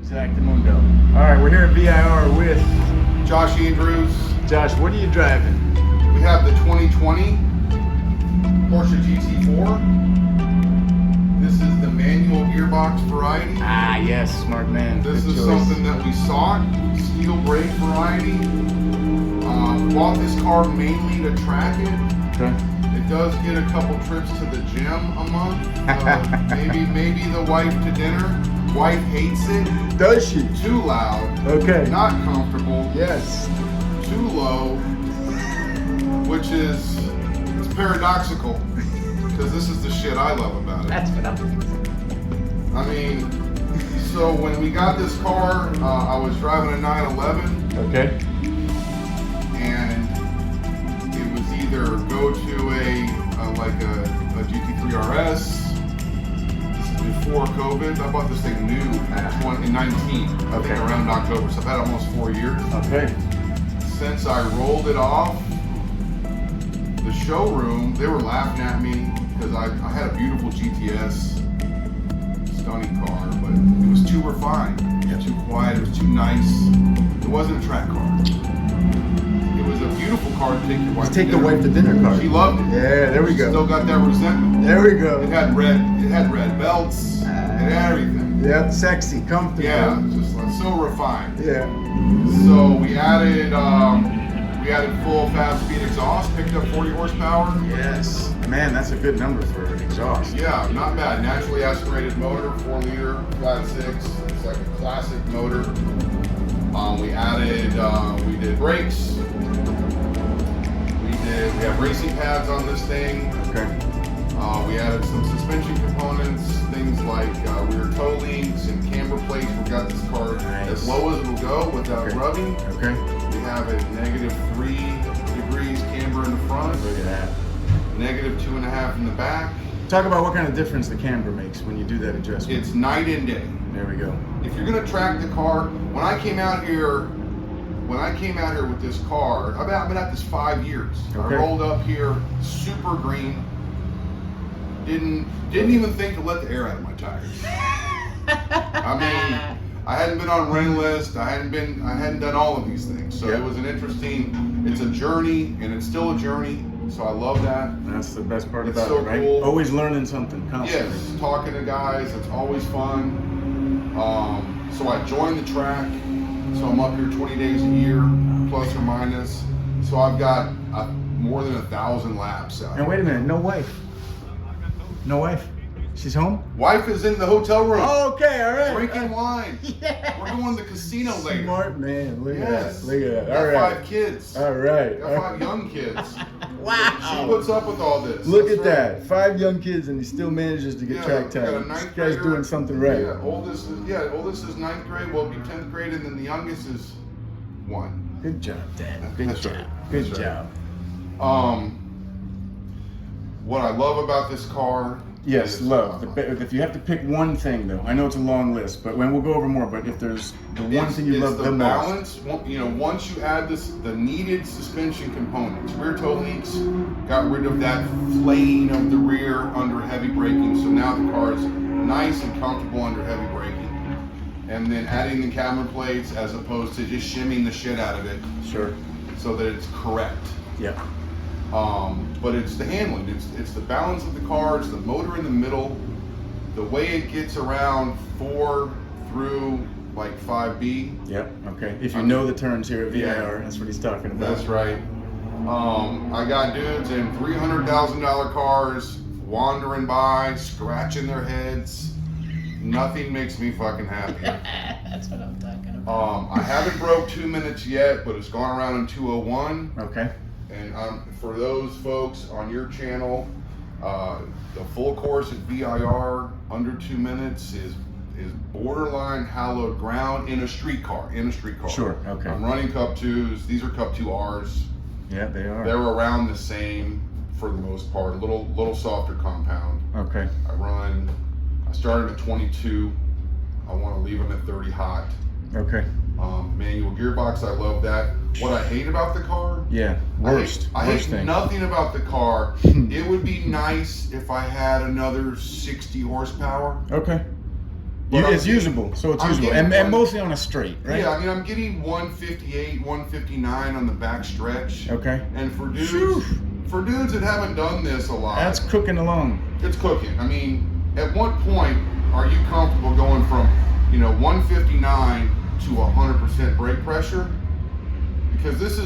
Exactamundo. All right, we're here at VIR with Josh Andrews. Josh. What are you driving? We have the 2020 Porsche GT4. This is the manual gearbox variety. Ah, yes, smart man. This Good is choice. something that we sought. Steel brake variety. Bought this car mainly to track it. Okay. It does get a couple trips to the gym a month. Maybe the wife to dinner. Wife hates it. Does she? Too loud. Okay. Not comfortable. Yes. Too low. Which is it's paradoxical because this is the shit I love about it. That's what I'm. I mean, so when we got this car, I was driving a 911. Okay. And it was either go to a GT3 RS. This is before COVID. I bought this thing new in 19. I think around October. So I've had almost 4 years. Okay. Since I rolled it off, the showroom, they were laughing at me because I had a beautiful GTS, stunning car, but it was too refined. It was too quiet. It was too nice. It wasn't a track car. It was a beautiful car to take your wife. Take the wife to dinner car. She loved it. Yeah, there we go. Still got that resentment. There we go. It had red belts. It had everything. Yep, sexy, comfortable. Yeah, just like so refined. Yeah. So we added full fast speed exhaust, picked up 40 horsepower. Yes. Man, that's a good number for an exhaust. Yeah, not bad. Naturally aspirated motor, 4 liter, flat 6. It's like a classic motor. We did brakes. We have racing pads on this thing. Okay. We added some suspension components, things like rear toe links and camber plates. We got this car as low as it'll go without rubbing. Okay. We have a -3 degrees camber in the front. Look at that. -2.5 in the back. Talk about what kind of difference the camber makes when you do that adjustment. It's night and day. There we go. If you're gonna track the car, when I came out here with this car, I've been at this 5 years. Okay. I rolled up here, super green. Didn't even think to let the air out of my tires. I mean, I hadn't been on rain list. I hadn't done all of these things. So it was it's a journey, and it's still a journey. So I love that. That's the best part It's about so it, right? cool. Always learning something constantly. Yes, talking to guys, it's always fun. So I joined the track. So I'm up here 20 days a year, plus or minus. So I've got more than 1,000 laps out. And wait a minute, no wife. No wife? She's home? Wife is in the hotel room. Oh, okay, all right. Drinking wine. Yes. We're going to the casino later. Smart man. Look at Yes. that. Look at that. Got All right. 5 kids. All right. Got 5 young kids. Wow. She puts up with all this. Look That's at right. that. 5 young kids and he still manages to get track got a time. This 9th guy's grader. doing something right. Yeah, oldest is 9th grade. Will be 10th grade, and then the youngest is 1. Good job, Dad. Good That's job. right. Good That's job. What I love about this car. Yes, is, love. If you have to pick one thing, though, I know it's a long list, but when we'll go over more. But if there's the one thing you love the most, balance. Once you add the needed suspension components, rear toe links, got rid of that flaying of the rear under heavy braking. So now the car is nice and comfortable under heavy braking. And then adding the camber plates as opposed to just shimming the shit out of it. Sure. So that it's correct. Yeah. But it's the handling, it's the balance of the car, it's the motor in the middle, the way it gets around 4 through like 5B. Yep. Okay. If you know the turns here at VIR, that's what he's talking about. That's right. I got dudes in $300,000 cars wandering by, scratching their heads. Nothing makes me fucking happier. That's what I'm talking about. I haven't broke 2 minutes yet, but it's gone around in 2:01. Okay. And for those folks on your channel, the full course at VIR under 2 minutes is borderline hallowed ground in a street car. Sure. Okay. I'm running Cup 2s. These are Cup 2Rs. Yeah, they are. They're around the same for the most part. A little softer compound. Okay. I started at 22. I want to leave them at 30 hot. Okay. Manual gearbox, I love that. What I hate about the car? Yeah, worst I hate thing. nothing about the car. It would be nice if I had another 60 horsepower. Okay. It's usable, so it's I'm usable, getting and one- mostly on a straight, right? Yeah, I mean, I'm getting 158, 159 on the back stretch. Okay. And for dudes, Phew. that haven't done this a lot, That's cooking along. it's cooking. I mean, at what point are you comfortable going from, 159 to 100% brake pressure? Because this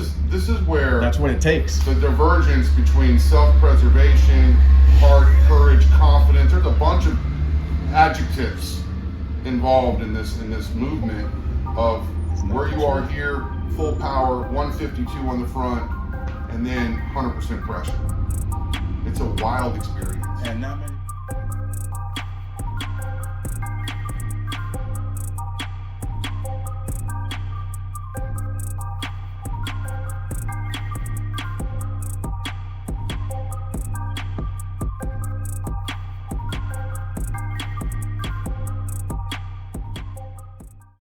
is where That's what it takes. the divergence between self-preservation, heart, courage, confidence. There's a bunch of adjectives involved in this movement of where you are here, full power, 152 on the front, and then 100% pressure. It's a wild experience. And not many